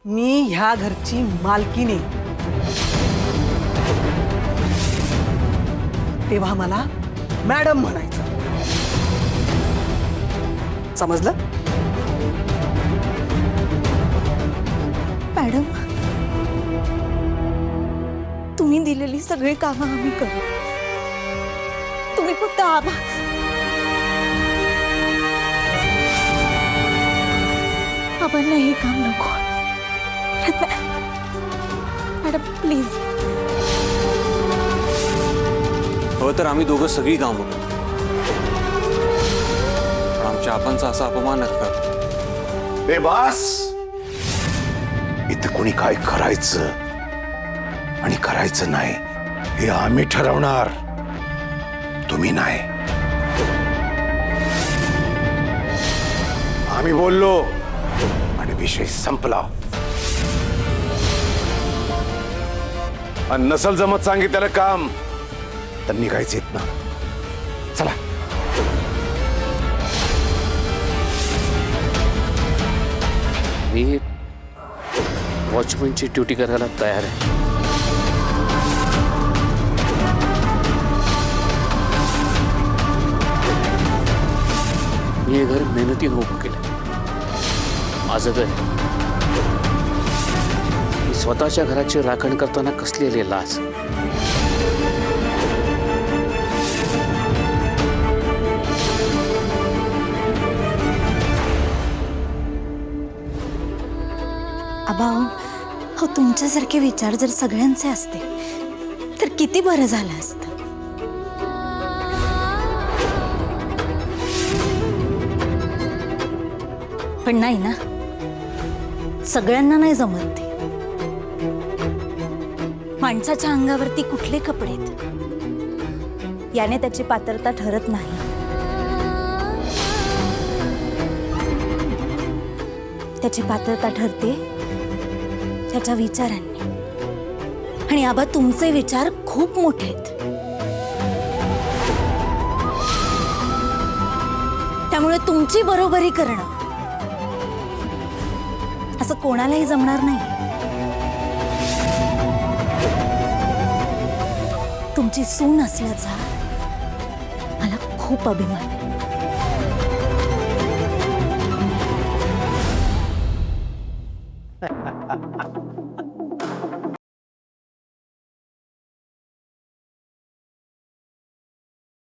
मी ह्या घरची मालकीण आहे, तेव्हा मला मॅडम म्हणायचं, समजलं? मॅडम, तुम्ही दिलेली सगळी कामं आम्ही करू, तुम्ही फक्त आबांना हे काम नको. Madam please. हो तर आम्ही दोघं सगळी कामं करू, पण आमच्या आबांचा असा अपमान नका करू. ए बास, इथं कोणी काय करायचं आणि करायचं नाही हे आम्ही ठरवणार, तुम्ही नाही. आम्ही बोललो आणि विषय संपला. आणि नसल जमत सांगितलेलं काम तर निघायचं ना. चला. मी वॉचमनची ड्युटी करायला तयार आहे. मी हे घर मेहनतीनं उभं केलं. माझं घर मी स्वतःच्या घराची राखण करताना कसलेली लाज. आबा हो, तुमच्यासारखे विचार जर सगळ्यांचे असते तर किती बरं झालं असतं. पण नाही ना, सगळ्यांना नाही जमत ते. माणसाच्या अंगावरती कुठले कपडे आहेत याने त्याची पात्रता ठरत नाही. त्याची पात्रता ठरते त्याच्या विचारांनी. आणि आबा तुमचे विचार खूप मोठे आहेत, त्यामुळे तुमची बरोबरी करणं असं कोणालाही जमणार नाही. तुमची सून असल्याचा मला खूप अभिमान आहे.